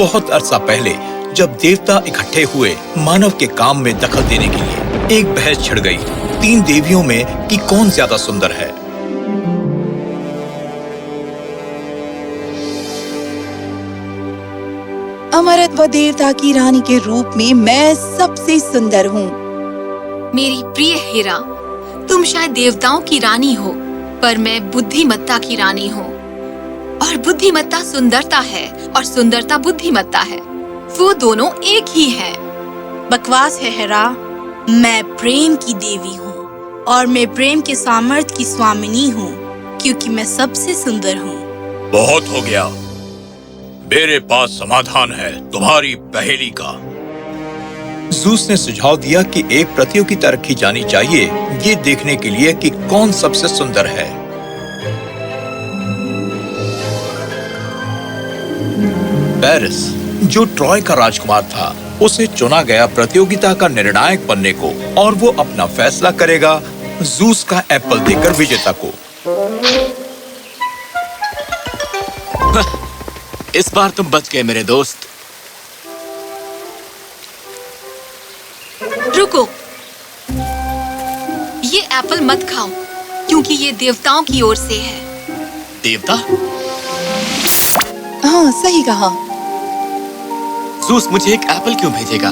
बहुत अरसा पहले जब देवता इकट्ठे हुए मानव के काम में दखल देने के लिए, एक बहस छिड़ गई 3 देवियों में कि कौन ज्यादा सुंदर है। अमरत्व देवता की रानी के रूप में मैं सबसे सुंदर हूँ। मेरी प्रिय हीरा, तुम शायद देवताओं की रानी हो, पर मैं बुद्धिमत्ता की रानी हूँ। और बुद्धिमत्ता सुंदरता है और सुंदरता बुद्धिमत्ता है। वो दोनों एक ही हैं। बकवास है हेरा। मैं प्रेम की देवी हूँ और मैं प्रेम के सामर्थ्य की स्वामिनी हूँ, क्योंकि मैं सबसे सुंदर हूँ। बहुत हो गया। मेरे पास समाधान है तुम्हारी पहेली का। ज़ूस ने सुझाव दिया कि एक प्रतियोगिता रखी जानी चाहिए, ये देखने के लिए कि कौन सबसे सुंदर है। पेरिस, जो ट्रॉय का राजकुमार था, उसे चुना गया प्रतियोगिता का निर्णायक बनने को, और वो अपना फैसला करेगा ज़ूस का एप्पल देकर विजेता को। इस बार तुम बच गए मेरे दोस्त। रुको, ये एप्पल मत खाओ, क्योंकि ये देवताओं की ओर से है। देवता? हाँ, सही कहा। ज़ूस मुझे एक एप्पल क्यों भेजेगा?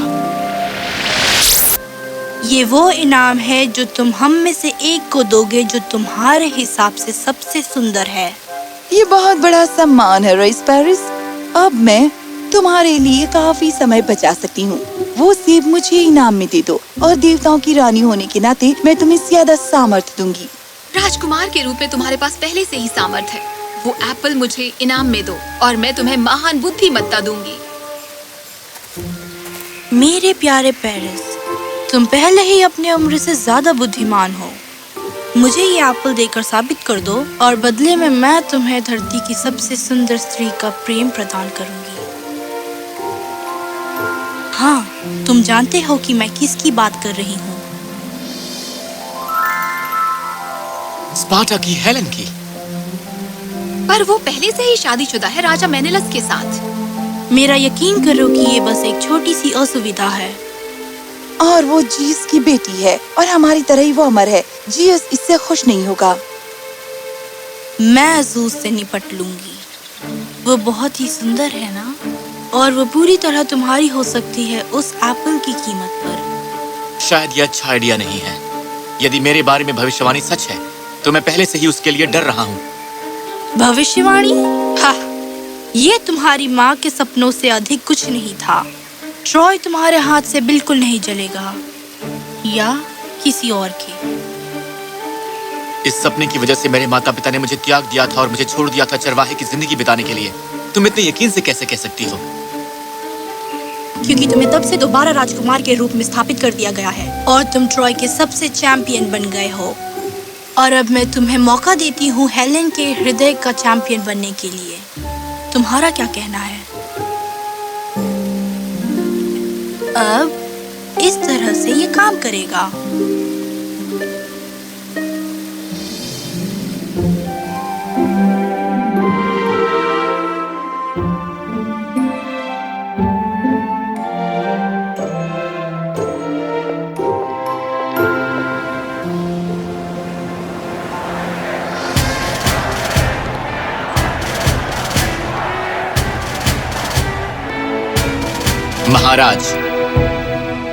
ये वो इनाम है जो तुम हम में से एक को दोगे जो तुम्हारे हिसाब से सबसे सुंदर है। ये बहुत बड़ा सम्मान है रईस पेरिस। अब मैं तुम्हारे लिए काफी समय बचा सकती हूँ। वो सेब मुझे इनाम में दे दो, और देवताओं की रानी होने के नाते मैं तुम्हें ज्यादा सामर्थ्य दूंगी। राजकुमार के रूप में तुम्हारे पास पहले से ही सामर्थ्य है। वो एप्पल मुझे इनाम में दो और मैं तुम्हें महान बुद्धिमत्ता दूंगी। मेरे प्यारे पेरिस, तुम पहले ही अपने उम्र से ज्यादा बुद्धिमान हो। मुझे ये एप्पल देकर साबित कर दो, और बदले में मैं तुम्हें धरती की सबसे सुंदर स्त्री का प्रेम प्रदान करूंगी। हाँ, तुम जानते हो कि मैं किसकी बात कर रही हूँ। स्पार्टा की हेलेन की। पर वो पहले से ही शादीशुदा है राजा मेनेलस के साथ। मेरा यकीन करो कि ये बस एक छोटी सी असुविधा है। और वो जीस की बेटी है, और हमारी तरह ही वो अमर है। जीस इससे खुश नहीं होगा। मैं ज़ूस से निपट लूंगी। वो बहुत ही सुंदर है ना, और वो पूरी तरह तुम्हारी हो सकती है उस एप्पल की कीमत पर। शायद ये अच्छा आइडिया नहीं है। यदि मेरे बारे में भविष्यवाणी सच है, तो मैं पहले से ही उसके लिए डर रहा हूँ। भविष्यवाणी? हाँ, ये तुम्हारी माँ के सपनों से अधिक कुछ नहीं था। ट्रॉय तुम्हारे हाथ से बिल्कुल नहीं जलेगा, या किसी और के। इस सपने की वजह से मेरे माता पिता ने मुझे त्याग दिया था और मुझे छोड़ दिया था चरवाहे की जिंदगी बिताने के लिए। तुम इतने यकीन से कैसे कह सकती हो? क्योंकि तुम्हें तब से दोबारा राजकुमार के रूप में स्थापित कर दिया गया है, और तुम ट्रॉय के सबसे चैंपियन बन गए हो। और अब मैं तुम्हें मौका देती हूँ हेलेन के हृदय का चैंपियन बनने के लिए। तुम्हारा क्या कहना है? अब इस तरह से ये काम करेगा। महाराज,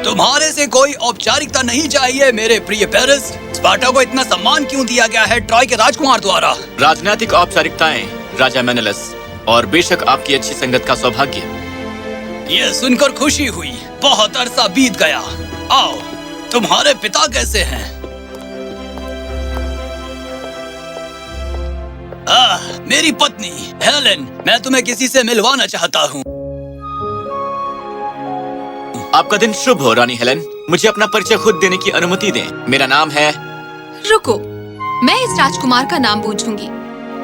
तुम्हारे से कोई औपचारिकता नहीं चाहिए मेरे प्रिय पेरिस। स्पार्टा को इतना सम्मान क्यों दिया गया है ट्रॉय के राजकुमार द्वारा? राजनीतिक औपचारिकताएं राजा मेनेलस, और बेशक आपकी अच्छी संगत का सौभाग्य। ये सुनकर खुशी हुई। बहुत अरसा बीत गया। आओ, तुम्हारे पिता कैसे हैं? मेरी पत्नी हेलेन, मैं तुम्हें किसी से मिलवाना चाहता हूँ। आपका दिन शुभ हो रानी हेलेन। मुझे अपना परिचय खुद देने की अनुमति दें। मेरा नाम है। रुको, मैं इस राजकुमार का नाम पूछूंगी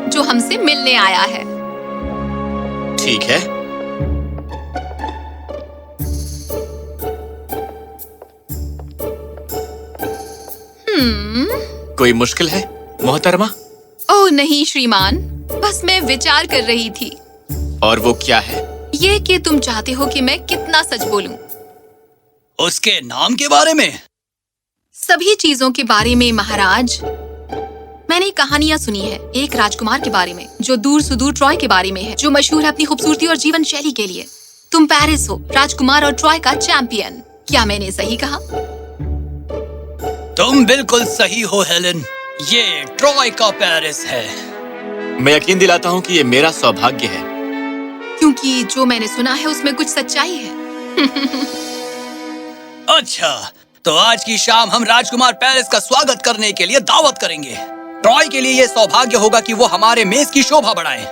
जो हमसे मिलने आया है। ठीक है। कोई मुश्किल है मोहतरमा? ओह नहीं श्रीमान, बस मैं विचार कर रही थी। और वो क्या है? ये कि तुम चाहते हो कि मैं कितना सच बोलूं। उसके नाम के बारे में? सभी चीजों के बारे में महाराज। मैंने कहानियां सुनी है एक राजकुमार के बारे में जो दूर सुदूर ट्रॉय के बारे में है, जो मशहूर है अपनी खूबसूरती और जीवन शैली के लिए। तुम पेरिस हो, राजकुमार और ट्रॉय का चैंपियन। क्या मैंने सही कहा? तुम बिल्कुल सही हो हेलेन, ये ट्रॉय का पेरिस है। मैं यकीन दिलाता हूँ कि ये मेरा सौभाग्य है, क्योंकि जो मैंने सुना है उसमें कुछ सच्चाई है। अच्छा, तो आज की शाम हम राजकुमार पेरिस का स्वागत करने के लिए दावत करेंगे। ट्रॉय के लिए यह सौभाग्य होगा कि वो हमारे मेज की शोभा बढ़ाएं।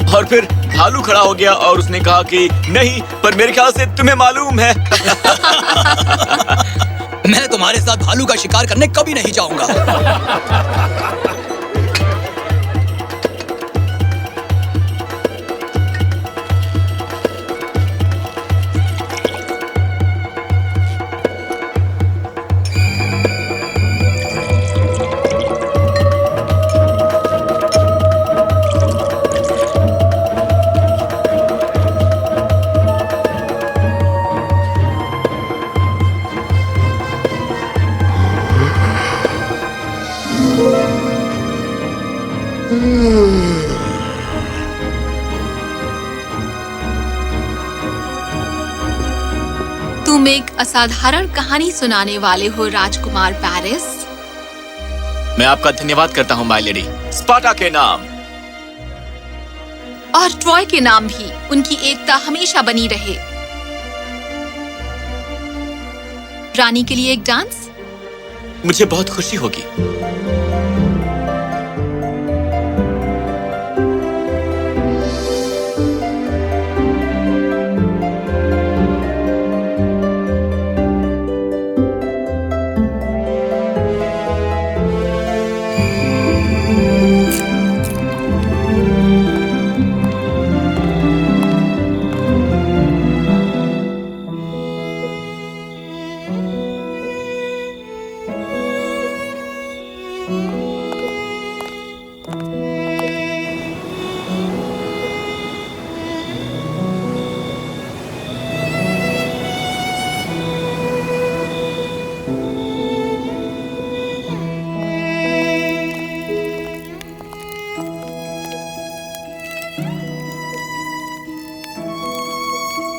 और फिर भालू खड़ा हो गया और उसने कहा कि नहीं, पर मेरे ख्याल से तुम्हें मालूम है। मैं तुम्हारे साथ भालू का शिकार करने कभी नहीं जाऊंगा। तुम एक असाधारण कहानी सुनाने वाले हो राजकुमार पेरिस। मैं आपका धन्यवाद करता हूँ माय लेडी। स्पार्टा के नाम और ट्रॉय के नाम भी, उनकी एकता हमेशा बनी रहे। रानी के लिए एक डांस? मुझे बहुत खुशी होगी।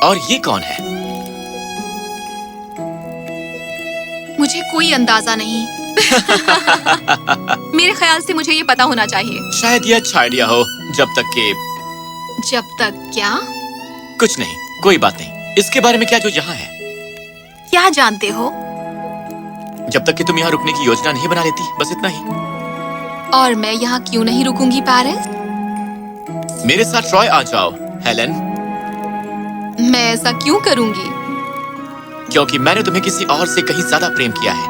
और ये कौन है? मुझे कोई अंदाजा नहीं। मेरे ख्याल से मुझे ये पता होना चाहिए। शायद ये अच्छा आइडिया हो, जब तक कि जब तक क्या? कुछ नहीं, कोई बात नहीं। इसके बारे में क्या जो यहाँ है? क्या जानते हो? जब तक कि तुम यहाँ रुकने की योजना नहीं बना लेती, बस इतना ही। और मैं यहाँ क्यों नहीं रुकूंगी पेरिस? मेरे साथ ट्रॉय आ जाओ हेलेन। मैं ऐसा क्यों करूंगी? क्योंकि मैंने तुम्हें किसी और से कहीं ज्यादा प्रेम किया है।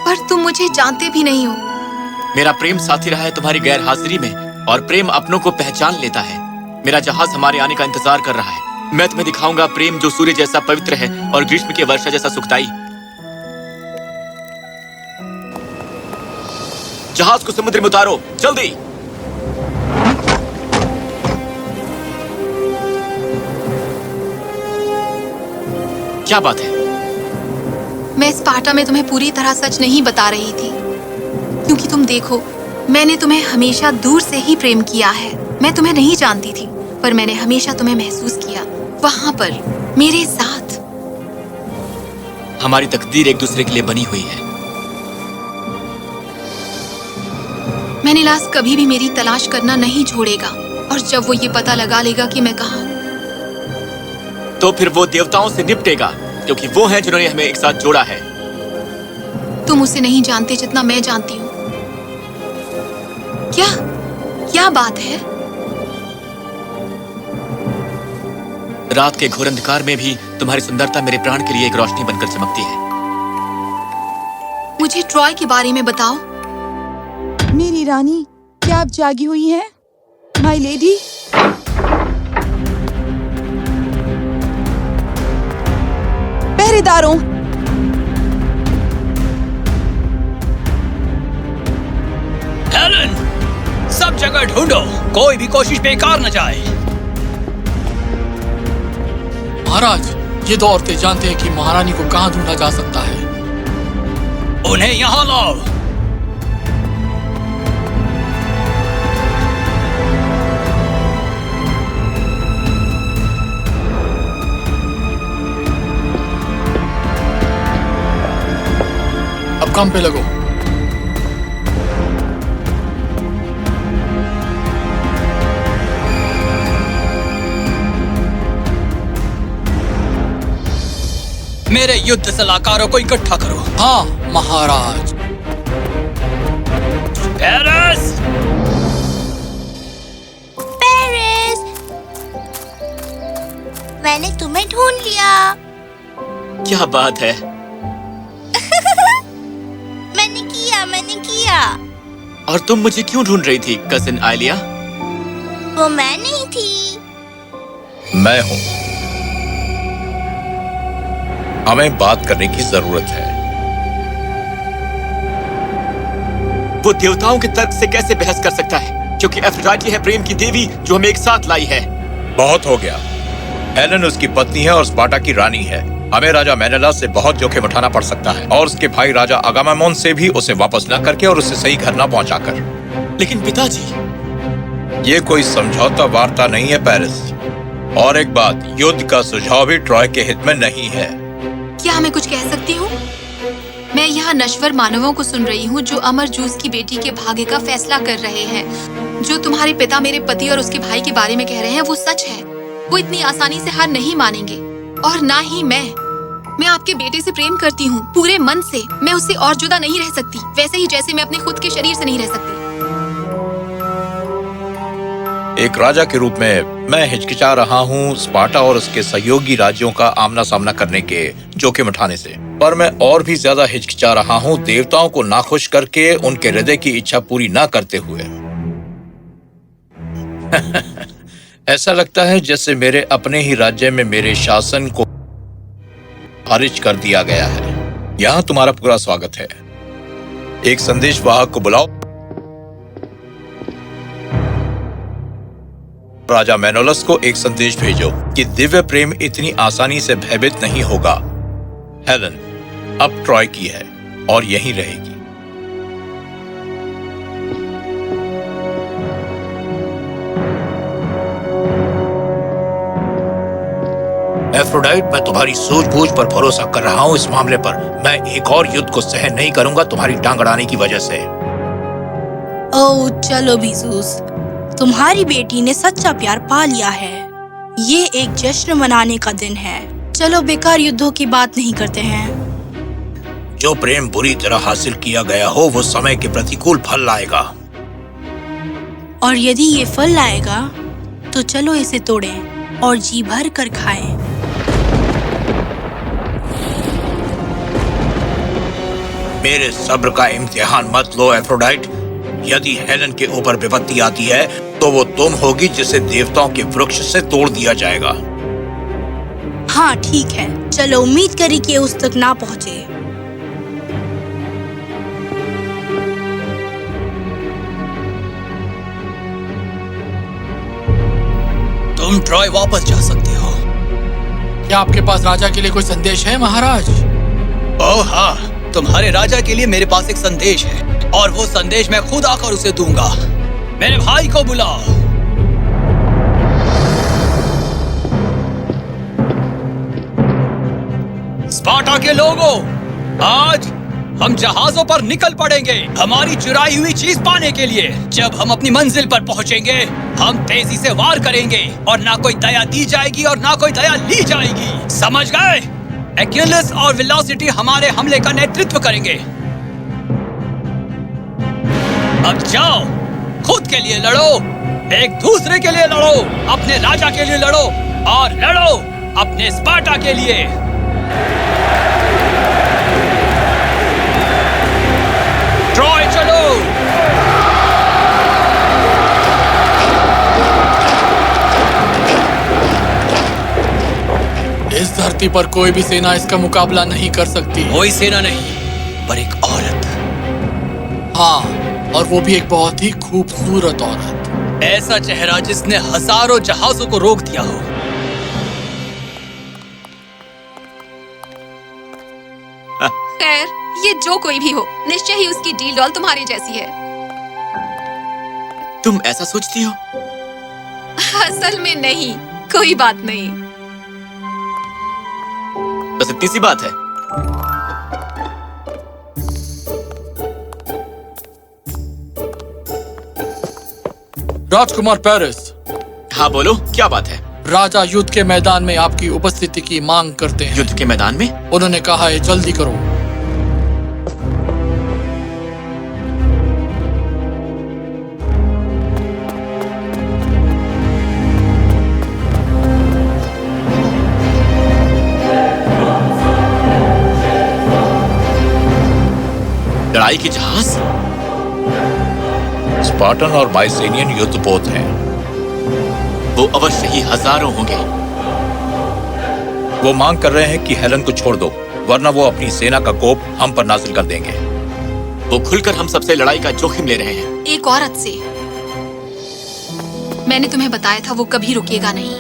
पर तुम मुझे जानते भी नहीं हो। मेरा प्रेम साथी रहा है तुम्हारी गैर हाजिरी में, और प्रेम अपनों को पहचान लेता है। मेरा जहाज हमारे आने का इंतजार कर रहा है। मैं तुम्हें दिखाऊंगा प्रेम जो सूर्य जैसा पवित्र है और ग्रीष्म के वर्षा जैसा सुखदाई। जहाज को समुद्र में उतारो, जल्दी। क्या बात है? मैं स्पार्टा में तुम्हें पूरी तरह सच नहीं बता रही थी, क्योंकि तुम देखो, मैंने तुम्हें हमेशा दूर से ही प्रेम किया है। मैं तुम्हें नहीं जानती थी, पर मैंने हमेशा तुम्हें महसूस किया, वहां पर मेरे साथ। हमारी तकदीर एक दूसरे के लिए बनी हुई है। मेनेलास कभी भी मेरी तलाश करना नहीं छोड़ेगा, और जब वो ये पता लगा लेगा कि मैं कहाँ हूँ, तो फिर वो देवताओं से निपटेगा, क्योंकि वो हैं जिन्होंने हमें एक साथ जोड़ा है। तुम उसे नहीं जानते जितना मैं जानती हूँ। क्या क्या बात है? रात के घोर अंधकार में भी तुम्हारी सुंदरता मेरे प्राण के लिए एक रोशनी बनकर चमकती है। मुझे ट्रॉय के बारे में बताओ। मेरी रानी, क्या आप जागी हुई हैं? My lady. पहरेदारों, जगह ढूंढो, कोई भी कोशिश बेकार न जाए। महाराज, ये दो औरतें जानते हैं कि महारानी को कहाँ ढूंढा जा सकता है। उन्हें यहाँ लाओ। अब काम पे लगो। मेरे युद्ध सलाहकारों को इकट्ठा करो। हाँ महाराज। पेरिस! पेरिस, मैंने तुम्हें ढूंढ लिया। क्या बात है? मैंने किया। और तुम मुझे क्यों ढूंढ रही थी कजिन आलिया? वो मैं नहीं थी। मैं हूं। हमें बात करने की जरूरत है। वो देवताओं के तर्क से कैसे बहस कर सकता है? क्योंकि एफ्रोडाइटी है प्रेम की देवी जो हमें एक साथ लाई है। बहुत हो गया। हेलेन उसकी पत्नी है और स्पार्टा की रानी है। हमें राजा मेनेलास से बहुत जोखिम उठाना पड़ सकता है और उसके भाई राजा अगामेमोन से भी, उसे वापस न करके और उसे सही घर न पहुंचाकर। लेकिन पिताजी, ये कोई समझौता वार्ता नहीं है पेरिस। और एक बात, युद्ध का सुझाव भी ट्रॉय के हित में नहीं है। क्या मैं कुछ कह सकती हूँ? मैं यहाँ नश्वर मानवों को सुन रही हूँ जो अमर जूस की बेटी के भाग्य का फैसला कर रहे हैं। जो तुम्हारे पिता मेरे पति और उसके भाई के बारे में कह रहे हैं वो सच है। वो इतनी आसानी से हार नहीं मानेंगे और ना ही मैं आपके बेटे से प्रेम करती हूँ पूरे मन से। मैं उससे और जुदा नहीं रह सकती, वैसे ही जैसे मैं अपने खुद के शरीर से नहीं रह सकती। एक राजा के रूप में मैं हिचकिचा रहा हूँ स्पार्टा और उसके सहयोगी राज्यों का आमना सामना करने के जोखिम उठाने से, पर मैं और भी ज्यादा हिचकिचा रहा हूँ देवताओं को नाखुश करके उनके हृदय की इच्छा पूरी ना करते हुए। ऐसा लगता है जैसे मेरे अपने ही राज्य में मेरे शासन को खारिज कर दिया गया है। यहाँ तुम्हारा पूरा स्वागत है। एक संदेश वाहक को बुलाओ। राजा मेनोलस को एक संदेश भेजो कि दिव्य प्रेम इतनी आसानी से भयभीत नहीं होगा। हेलेन अब ट्रॉय की है और यहीं रहेगी। एफ्रोडाइट, मैं तुम्हारी सूझबूझ पर भरोसा कर रहा हूँ इस मामले पर। मैं एक और युद्ध को सहन नहीं करूंगा तुम्हारी टांग अड़ाने की वजह से। ओह चलो भी ज़ूस, तुम्हारी बेटी ने सच्चा प्यार पा लिया है। ये एक जश्न मनाने का दिन है। चलो बेकार युद्धों की बात नहीं करते हैं। जो प्रेम बुरी तरह हासिल किया गया हो वो समय के प्रतिकूल फल लाएगा। और यदि ये फल लाएगा तो चलो इसे तोड़ें और जी भर कर खाएं। मेरे सब्र का इम्तिहान मत लो एफ्रोडाइट। यदि हेलेन के ऊपर विपत्ति आती है तो वो तुम होगी जिसे देवताओं के वृक्ष से तोड़ दिया जाएगा। हाँ ठीक है, चलो उम्मीद करी कि उस तक ना पहुँचे। तुम ट्रॉय वापस जा सकते हो। क्या आपके पास राजा के लिए कोई संदेश है महाराज? ओह हाँ, तुम्हारे राजा के लिए मेरे पास एक संदेश है और वो संदेश मैं खुद आकर उसे दूंगा। मेरे भाई को बुलाओ। स्पार्टा के लोगों, आज हम जहाजों पर निकल पड़ेंगे हमारी चुराई हुई चीज पाने के लिए। जब हम अपनी मंजिल पर पहुंचेंगे हम तेजी से वार करेंगे और ना कोई दया दी जाएगी और ना कोई दया ली जाएगी। समझ गए? एक्यूलिस और वेलोसिटी हमारे हमले का नेतृत्व करेंगे। अब जाओ, खुद के लिए लड़ो, एक दूसरे के लिए लड़ो, अपने राजा के लिए लड़ो और लड़ो अपने स्पार्टा के लिए। ट्रॉय चलो। इस धरती पर कोई भी सेना इसका मुकाबला नहीं कर सकती। कोई सेना नहीं, पर एक औरत। हाँ, और वो भी एक बहुत ही खूबसूरत औरत। ऐसा चेहरा जिसने हजारों जहाजों को रोक दिया हो। खैर, ये जो कोई भी हो, निश्चय ही उसकी डील डॉल तुम्हारी जैसी है। तुम ऐसा सोचती हो? असल में नहीं, कोई बात नहीं। बस इतनी सी बात है। राजकुमार पेरिस, हाँ बोलो, क्या बात है? राजा युद्ध के मैदान में आपकी उपस्थिति की मांग करते हैं। युद्ध के मैदान में? उन्होंने कहा है जल्दी करो। लड़ाई के जहाज? स्पार्टन और माइसेनियन युद्धपोत हैं। वो अवश्य ही हजारों होंगे। वो मांग कर रहे हैं कि हेलन को छोड़ दो, वरना वो अपनी सेना का कोप हम पर नाजिल कर देंगे। वो खुलकर हम सबसे लड़ाई का जोखिम ले रहे हैं। एक औरत से। मैंने तुम्हें बताया था वो कभी रुकेगा नहीं।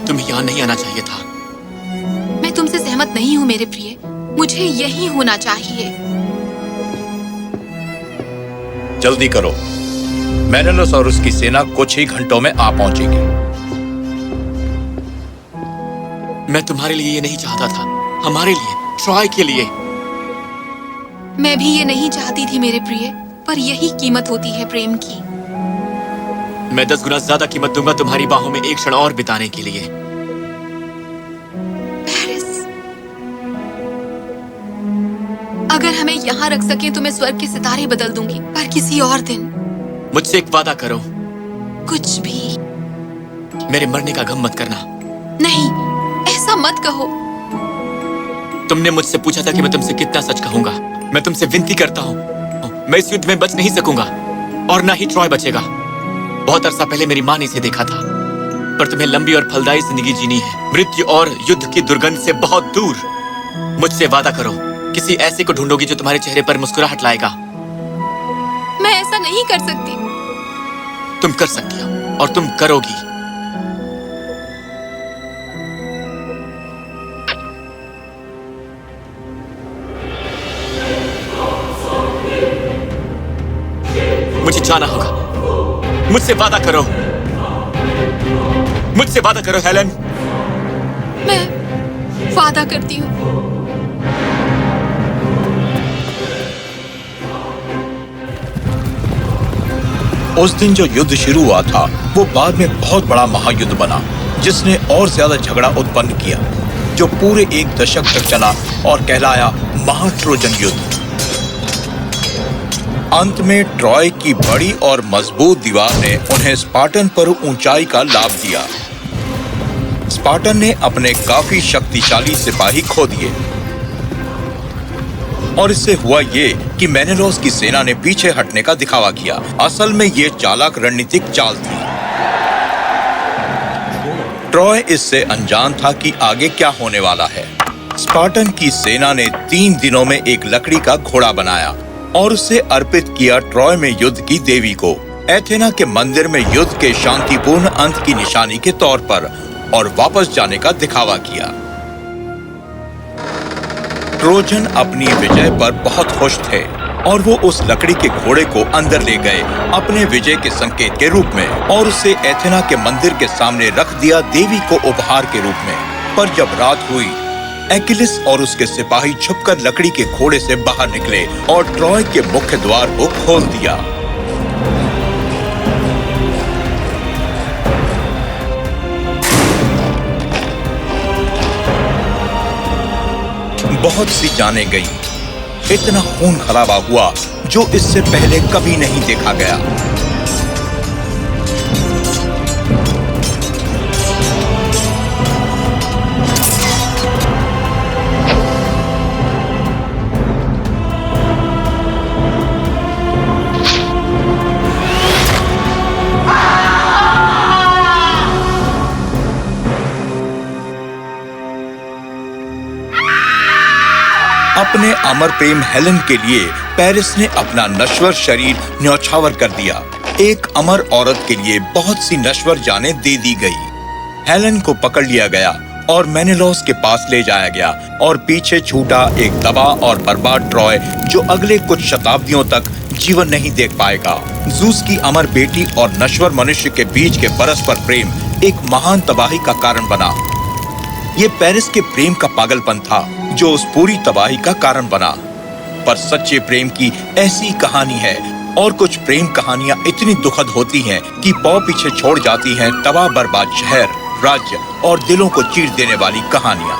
तुम्हें यहाँ नहीं आना चाहिए था। मैं तुमसे सहमत नहीं हूँ मेरे प्रिय। मुझे यही होना चाहिए। जल्दी करो, मेनेलोस और उसकी सेना कुछ ही घंटों में आ पहुंचेगी। मैं तुम्हारे लिए ये नहीं चाहता था, हमारे लिए, ट्रॉय के लिए। मैं भी ये नहीं चाहती थी मेरे प्रिय, पर यही कीमत होती है प्रेम की। मैं 10 गुना ज्यादा कीमत दूंगा तुम्हारी बाहों में एक क्षण और बिताने के लिए। पेरिस, अगर हमें यहाँ रख सके तो मैं स्वर्ग के सितारे बदल दूंगी, पर किसी और दिन। मुझसे एक वादा करो। कुछ भी। मेरे मरने का गम मत करना। नहीं, ऐसा मत कहो। तुमने मुझसे पूछा था कि मैं तुमसे कितना सच कहूंगा। मैं तुमसे विनती करता हूँ, मैं इस युद्ध में बच नहीं सकूंगा और ना ही ट्रॉय बचेगा। बहुत अरसा पहले मेरी माँ ने इसे देखा था, पर तुम्हें लंबी और फलदायी जिंदगी जीनी है, मृत्यु और युद्ध की दुर्गंध से बहुत दूर। मुझसे वादा करो, किसी ऐसे को ढूंढोगी जो तुम्हारे चेहरे पर मुस्कुराहट लाएगा। मैं ऐसा नहीं कर सकती। तुम कर सकती हो और तुम करोगी। मुझे जाना होगा। मुझसे वादा करो। मुझसे वादा करो हेलन। मैं वादा करती हूँ। उस दिन जो युद्ध शुरू हुआ था वो बाद में बहुत बड़ा महायुद्ध बना, जिसने और ज्यादा झगड़ा उत्पन्न किया, जो पूरे 1 दशक तक चला और कहलाया महाट्रोजन युद्ध। अंत में ट्रॉय की बड़ी और मजबूत दीवार ने उन्हें स्पार्टन पर ऊंचाई का लाभ दिया। स्पार्टन ने अपने काफी शक्तिशाली सिपाही खो दिए और इससे हुआ ये कि मेनेलोस की सेना ने पीछे हटने का दिखावा किया। असल में ये चालाक रणनीतिक चाल थी। ट्रॉय इससे अनजान था कि आगे क्या होने वाला है। स्पार्टन की सेना ने 3 दिनों में एक लकड़ी का घोड़ा बनाया और उसे अर्पित किया ट्रॉय में युद्ध की देवी को, एथेना के मंदिर में युद्ध के शांतिपूर्ण अंत की निशानी के तौर पर, और वापस जाने का दिखावा किया। ट्रोजन अपनी विजय पर बहुत खुश थे और वो उस लकड़ी के घोड़े को अंदर ले गए अपने विजय के संकेत के रूप में और उसे एथेना के मंदिर के सामने रख दिया देवी को उपहार के रूप में। पर जब रात हुई, एकिलिस और उसके सिपाही छुपकर लकड़ी के घोड़े से बाहर निकले और ट्रॉय के मुख्य द्वार को खोल दिया। बहुत सी जानें गईं। इतना खून खराबा हुआ जो इससे पहले कभी नहीं देखा गया। अपने अमर प्रेम हेलन के लिए पेरिस ने अपना नश्वर शरीर न्यौछावर कर दिया। एक अमर औरत के लिए बहुत सी नश्वर जानें दे दी गई। हेलेन को पकड़ लिया गया और मेनेलॉस के पास ले जाया गया और पीछे छूटा एक तबाह और बर्बाद ट्रॉय जो अगले कुछ शताब्दियों तक जीवन नहीं देख पाएगा। ज़ूस की अमर बेटी और नश्वर मनुष्य के बीच के परस्पर प्रेम एक महान तबाही का कारण बना। ये पेरिस के प्रेम का पागलपन था जो उस पूरी तबाही का कारण बना। पर सच्चे प्रेम की ऐसी कहानी है, और कुछ प्रेम कहानियां इतनी दुखद होती हैं कि पांव पीछे छोड़ जाती हैं तबाह बर्बाद शहर, राज्य और दिलों को चीर देने वाली कहानियां।